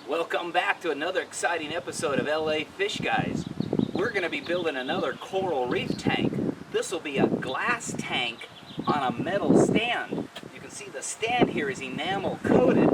Welcome back to another exciting episode of LA Fishguys. We're going to be building another coral reef tank. This will be a glass tank on a metal stand. You can see the stand here is enamel coated,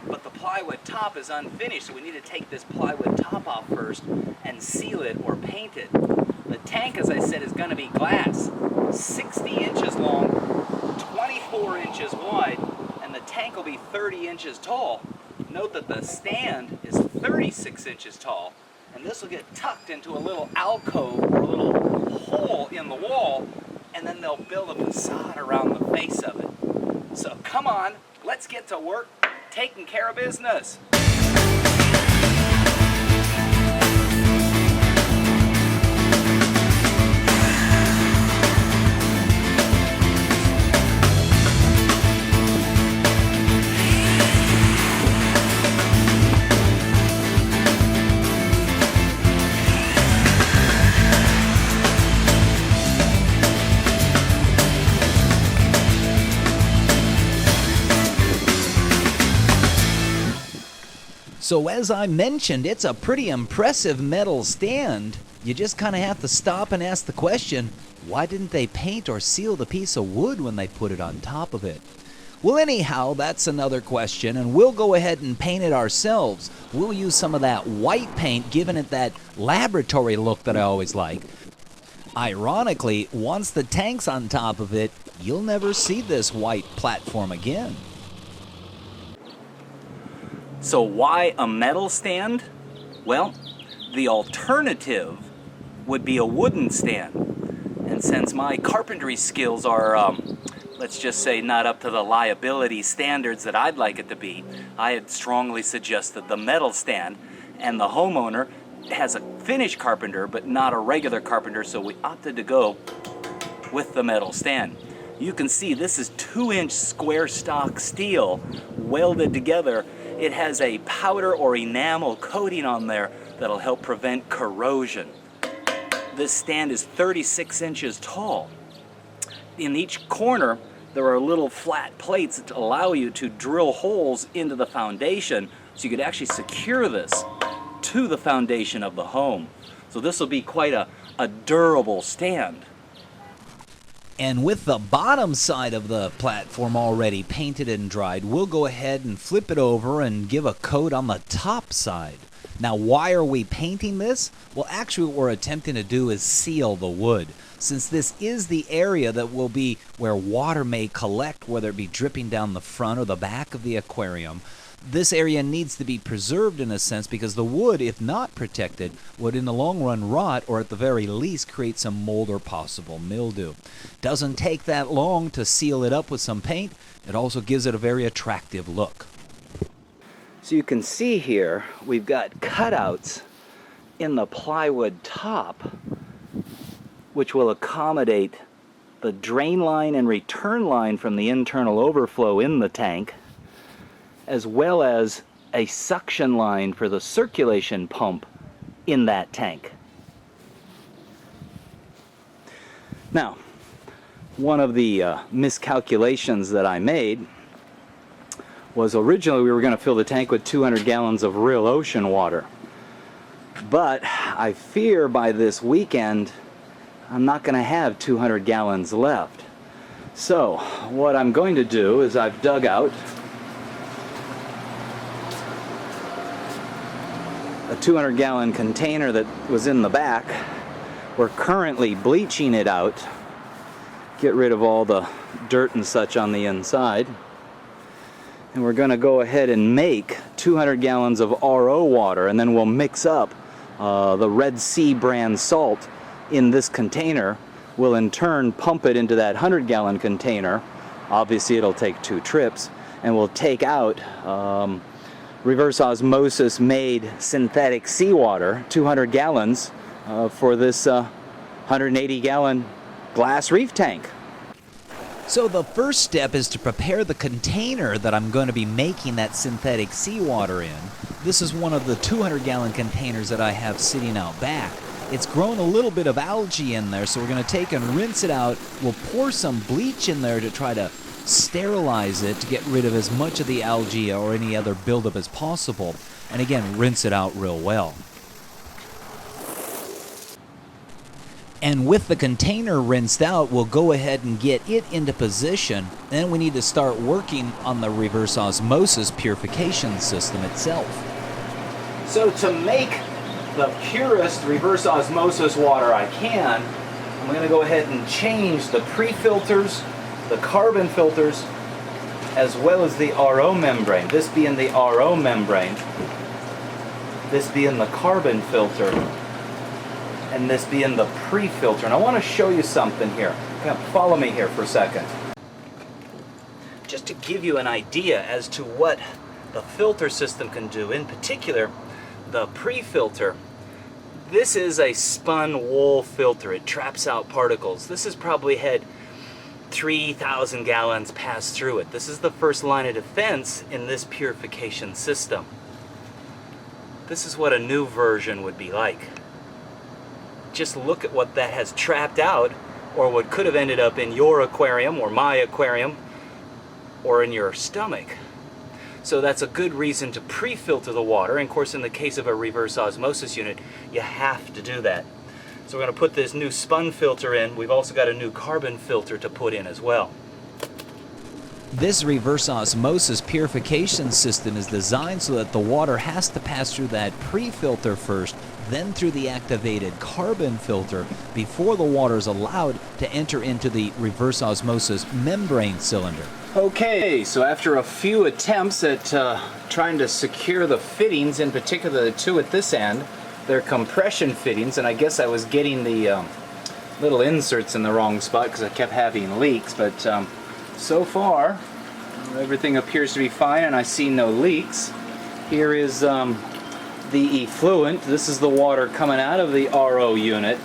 but the plywood top is unfinished, so we need to take this plywood top off first and seal it or paint it. The tank, as I said, is going to be glass, 60 inches long, 24 inches wide, and the tank will be 30 inches tall. Note that the stand is 36 inches tall, and this will get tucked into a little alcove or a little hole in the wall, and then they'll build a facade around the face of it. So come on, let's get to work taking care of business. So as I mentioned, it's a pretty impressive metal stand. You just kind of have to stop and ask the question, why didn't they paint or seal the piece of wood when they put it on top of it? Well, anyhow, that's another question, and we'll go ahead and paint it ourselves. We'll use some of that white paint, giving it that laboratory look that I always like. Ironically, once the tank's on top of it, you'll never see this white platform again. So why a metal stand? Well, the alternative would be a wooden stand. And since my carpentry skills are, let's just say, not up to the liability standards that I'd like it to be, I had strongly suggested the metal stand. And the homeowner has a finished carpenter, but not a regular carpenter, so we opted to go with the metal stand. You can see this is 2-inch square stock steel welded together. It has a powder or enamel coating on there that'll help prevent corrosion. This stand is 36 inches tall. In each corner, there are little flat plates that allow you to drill holes into the foundation, so you could actually secure this to the foundation of the home. So this will be quite a durable stand. And with the bottom side of the platform already painted and dried, we'll go ahead and flip it over and give a coat on the top side. Now, why are we painting this? Well, actually what we're attempting to do is seal the wood. Since this is the area that will be where water may collect, whether it be dripping down the front or the back of the aquarium, this area needs to be preserved in a sense, because the wood, if not protected, would in the long run rot, or at the very least create some mold or possible mildew. Doesn't take that long to seal it up with some paint. It also gives it a very attractive look. So you can see here we've got cutouts in the plywood top, which will accommodate the drain line and return line from the internal overflow in the tank, as well as a suction line for the circulation pump in that tank. Now, one of the miscalculations that I made was originally we were going to fill the tank with 200 gallons of real ocean water. But I fear by this weekend I'm not going to have 200 gallons left. So what I'm going to do is I've dug out a 200-gallon container that was in the back. We're currently bleaching it out, get rid of all the dirt and such on the inside. And we're going to go ahead and make 200 gallons of RO water, and then we'll mix up the Red Sea brand salt in this container. We'll in turn pump it into that 100-gallon container. Obviously it'll take 2 trips, and we'll take out reverse osmosis made synthetic seawater, 200 gallons for this 180-gallon glass reef tank. So the first step is to prepare the container that I'm going to be making that synthetic seawater in. This is one of the 200-gallon containers that I have sitting out back. It's grown a little bit of algae in there, so we're going to take and rinse it out. We'll pour some bleach in there to try to sterilize it to get rid of as much of the algae or any other buildup as possible, and again, rinse it out real well. And with the container rinsed out, we'll go ahead and get it into position. Then we need to start working on the reverse osmosis purification system itself. So to make the purest reverse osmosis water I can, I'm going to go ahead and change the pre-filters, the carbon filters, as well as the RO membrane. This being the RO membrane, this being the carbon filter, and this being the pre-filter. And I want to show you something here. Follow me here for a second. Just to give you an idea as to what the filter system can do, in particular, the pre-filter. This is a spun wool filter. It traps out particles. This has probably had 3,000 gallons pass through it. This is the first line of defense in this purification system. This is what a new version would be like. Just look at what that has trapped out, or what could have ended up in your aquarium or my aquarium or in your stomach. So that's a good reason to pre-filter the water. And of course, in the case of a reverse osmosis unit, you have to do that. So we're going to put this new spun filter in. We've also got a new carbon filter to put in as well. This reverse osmosis purification system is designed so that the water has to pass through that pre-filter first, then through the activated carbon filter before the water is allowed to enter into the reverse osmosis membrane cylinder. Okay, so after a few attempts at trying to secure the fittings, in particular the two at this end, they're compression fittings, and I guess I was getting the little inserts in the wrong spot because I kept having leaks, but so far everything appears to be fine and I see no leaks. Here is the effluent. This is the water coming out of the RO unit,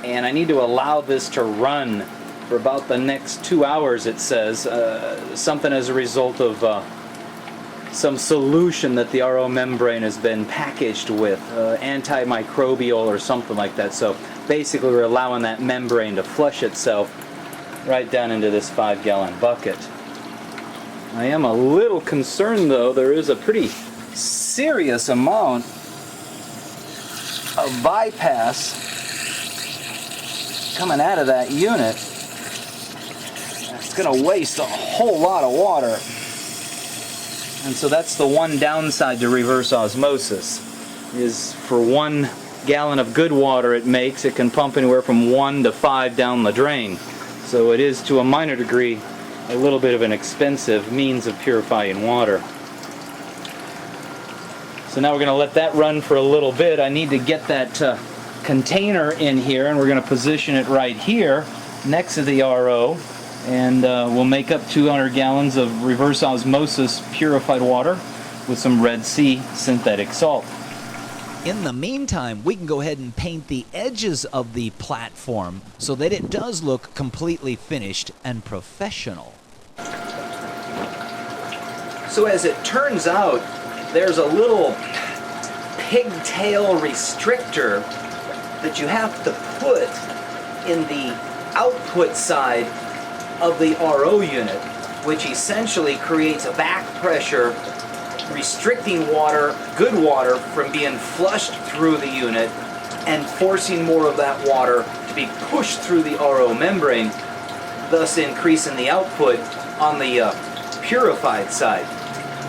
and I need to allow this to run for about the next 2 hours, it says, something as a result of some solution that the RO membrane has been packaged with, antimicrobial or something like that. So basically we're allowing that membrane to flush itself right down into this 5-gallon bucket. I am a little concerned though, there is a pretty serious amount of bypass coming out of that unit. It's going to waste a whole lot of water. And so that's the one downside to reverse osmosis, is for 1 gallon of good water it makes, it can pump anywhere from 1 to 5 down the drain. So it is, to a minor degree, a little bit of an expensive means of purifying water. So now we're going to let that run for a little bit. I need to get that container in here, and we're going to position it right here next to the RO, and we'll make up 200 gallons of reverse osmosis purified water with some Red Sea synthetic salt. In the meantime, we can go ahead and paint the edges of the platform so that it does look completely finished and professional. So as it turns out, there's a little pigtail restrictor that you have to put in the output side of the RO unit, which essentially creates a back pressure restricting water, good water, from being flushed through the unit and forcing more of that water to be pushed through the RO membrane, thus increasing the output on the purified side.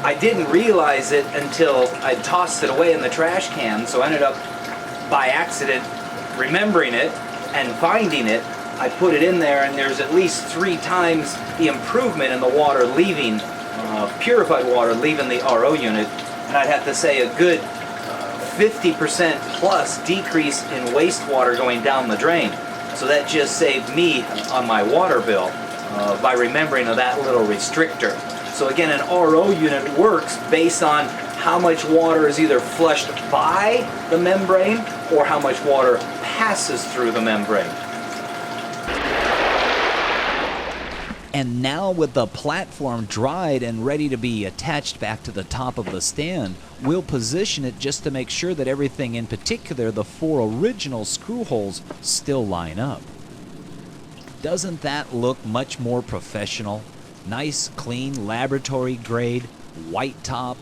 I didn't realize it until I tossed it away in the trash can, so I ended up by accident remembering it and finding it. I put it in there, and there's at least 3 times the improvement in the water leaving, purified water leaving the RO unit, and I'd have to say a good 50% plus decrease in wastewater going down the drain. So that just saved me on my water bill by remembering of that little restrictor. So again, an RO unit works based on how much water is either flushed by the membrane or how much water passes through the membrane. And now with the platform dried and ready to be attached back to the top of the stand, we'll position it just to make sure that everything, in particular the 4 original screw holes, still line up. Doesn't that look much more professional? Nice, clean, laboratory grade, white top.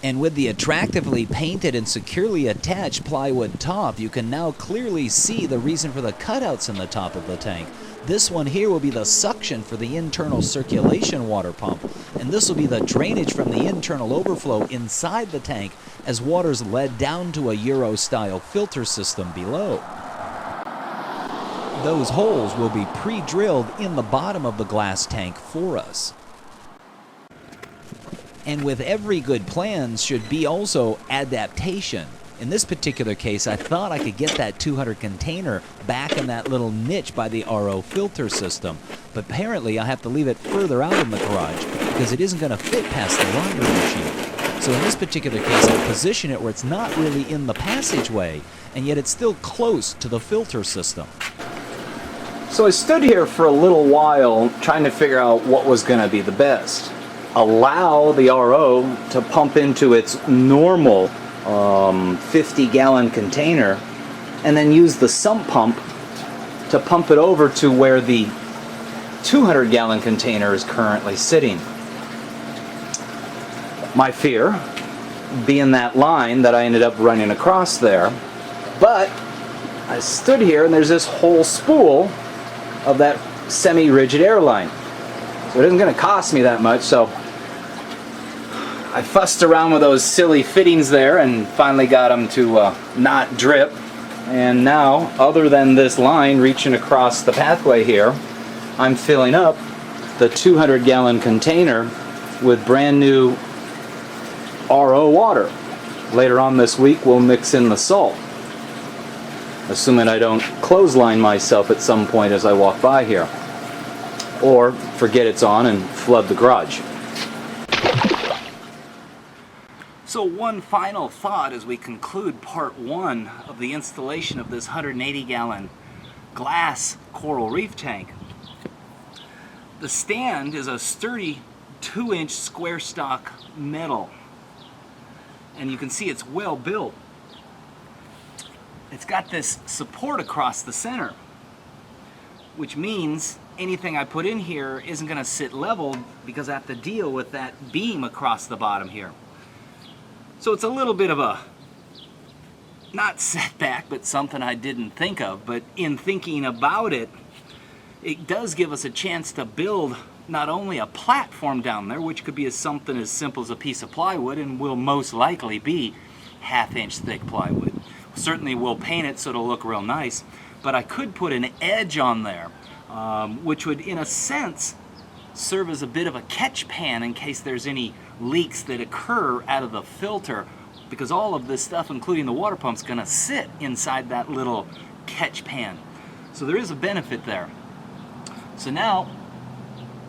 And with the attractively painted and securely attached plywood top, you can now clearly see the reason for the cutouts in the top of the tank. This one here will be the suction for the internal circulation water pump, and this will be the drainage from the internal overflow inside the tank as water's led down to a Euro-style filter system below. Those holes will be pre-drilled in the bottom of the glass tank for us. And with every good plan should be also adaptation. In this particular case, I thought I could get that 200 container back in that little niche by the RO filter system. But apparently I have to leave it further out in the garage because it isn't going to fit past the laundry machine. So in this particular case, I position it where it's not really in the passageway, and yet it's still close to the filter system. So I stood here for a little while trying to figure out what was going to be the best. Allow the RO to pump into its normal 50-gallon container, and then use the sump pump to pump it over to where the 200-gallon container is currently sitting. My fear being that line that I ended up running across there, but I stood here and there's this whole spool of that semi-rigid airline. So it isn't going to cost me that much, so I fussed around with those silly fittings there and finally got them to not drip. And now, other than this line reaching across the pathway here, I'm filling up the 200-gallon container with brand new RO water. Later on this week, we'll mix in the salt, assuming I don't clothesline myself at some point as I walk by here, or forget it's on and flood the garage. So one final thought as we conclude part one of the installation of this 180-gallon glass coral reef tank. The stand is a sturdy 2-inch square stock metal, and you can see it's well built. It's got this support across the center, which means anything I put in here isn't going to sit level because I have to deal with that beam across the bottom here. So it's a little bit of a, not setback, but something I didn't think of. But in thinking about it, it does give us a chance to build not only a platform down there, which could be something as simple as a piece of plywood, and will most likely be 1/2-inch thick plywood. Certainly we'll paint it so it'll look real nice, but I could put an edge on there, which would, in a sense, serve as a bit of a catch pan in case there's any leaks that occur out of the filter, because all of this stuff, including the water pump, is going to sit inside that little catch pan. So there is a benefit there. So now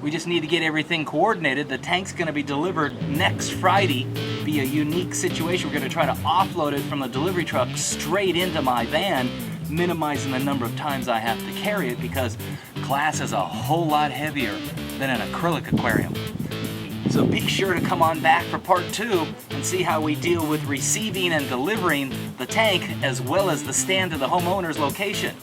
we just need to get everything coordinated. The tank's going to be delivered next Friday. Be a unique situation. We're going to try to offload it from the delivery truck straight into my van, minimizing the number of times I have to carry it, because glass is a whole lot heavier than an acrylic aquarium. So be sure to come on back for part 2 and see how we deal with receiving and delivering the tank, as well as the stand to the homeowner's location.